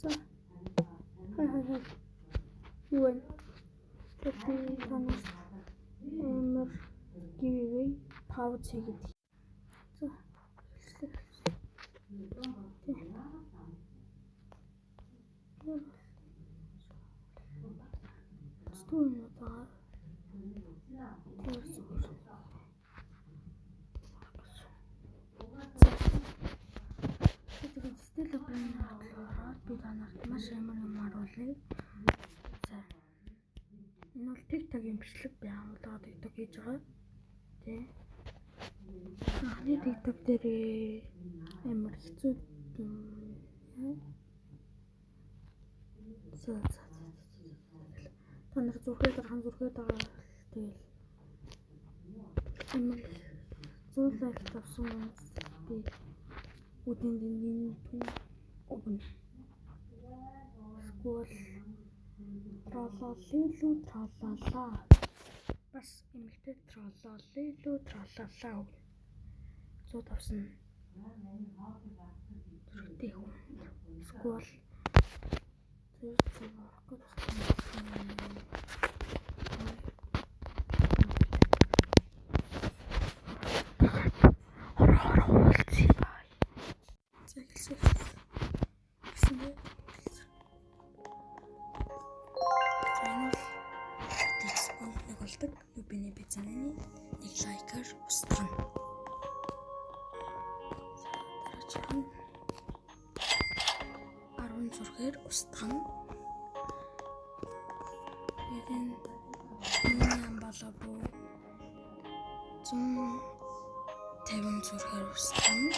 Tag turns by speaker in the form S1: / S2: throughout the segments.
S1: За. Хай. Юу вэ? Тэгээд танаас амар giveaway пауз хийгээд. За. Стуунуудаа тэгээд стил брендээр би танарт маш амар юм харуулъя. За. Энэ бол TikTok-ийн бичлэг би хамтлага TikTok хийж байгаа. Тэ. Анхны TikTok дээр амар хэцүү юм. За. Та нар зүрхээ дархан зүрхээ дагаа тэгэл амар 100 лайк тавсан би үдийн дингийн өгнө. Скул троллолилүү бас эмэгтэй троллолилүү троллолаа өгнө. 100 тавсан зүрхтэй хүн. Скул Юбиний бицаны нэг лайкаар устгана. Дараагийн 10 зургаар устгана. Эдэн юм болоо буу 150 зургаар устгана.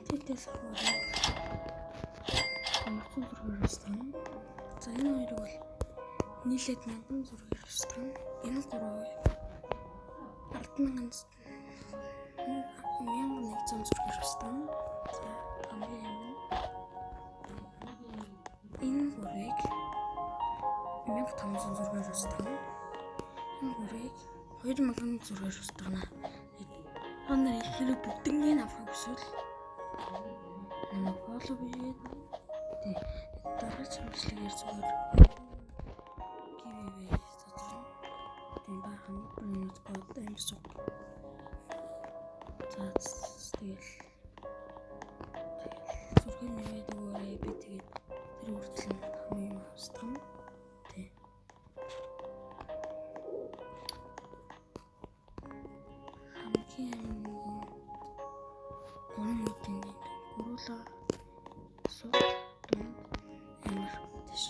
S1: Тэтэс хөрөг 300 зургаар устгана. За энэ хоёрыг бол нийлээд 1000 зургаар устгана. Энэ гурвыг 10,000 1100 зургаар устгана. За хамгийн энэ гурвыг 1500 зургаар устгана. Энэ гурвыг 2000 зургаар устгана. Та нар ихэнх бүгднийг авах хүсвэл намайг фоллоу хийгээд дараагийн бичлэгээр зүгээр giveaway задраа. Тийм бахан минут код амсах. За тэгэл зургийн нэмээд өгөөрэй би тэгээд тэр хүртэл хамгийн австам. Тий. Хамгийн гурван минутын гуруула сууд амар дэш.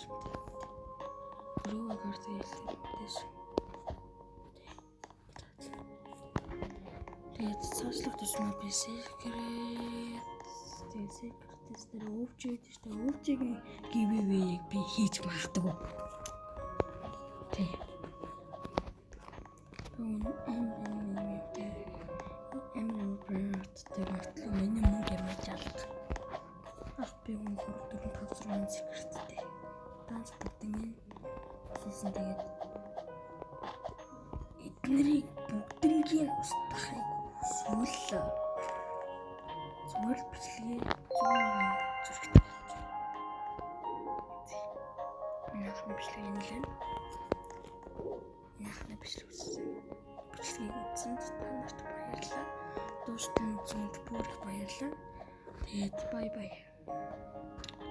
S1: Руу агаард ялдэж. Тэгээд цаашлах тусмаа би секрет секретээс дээр өвчөөд штэ өвчгийн giveaway-ийг би хийж магадгүй. Тий. Амар брэндтэй багтлаа миний мөнгө юм жаалт. Ах би хүн 4-5 секреттэй. Данс бүгднийг хийсэн тэгээд эднэрийг бүгднийг устгахыг сүл зүгээр бичлэгээ 100,000 зургтай хийж. Нахны бичлэгийг нэлээд нахны бичлэгийг үзсэн та нарт баярлалаа. Дуустал үзсэнд бүр их баярлалаа. Тэгээд бай.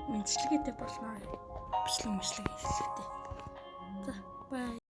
S1: Мэдлэгээтэй болно. Бичлэг хийлээ. За бай.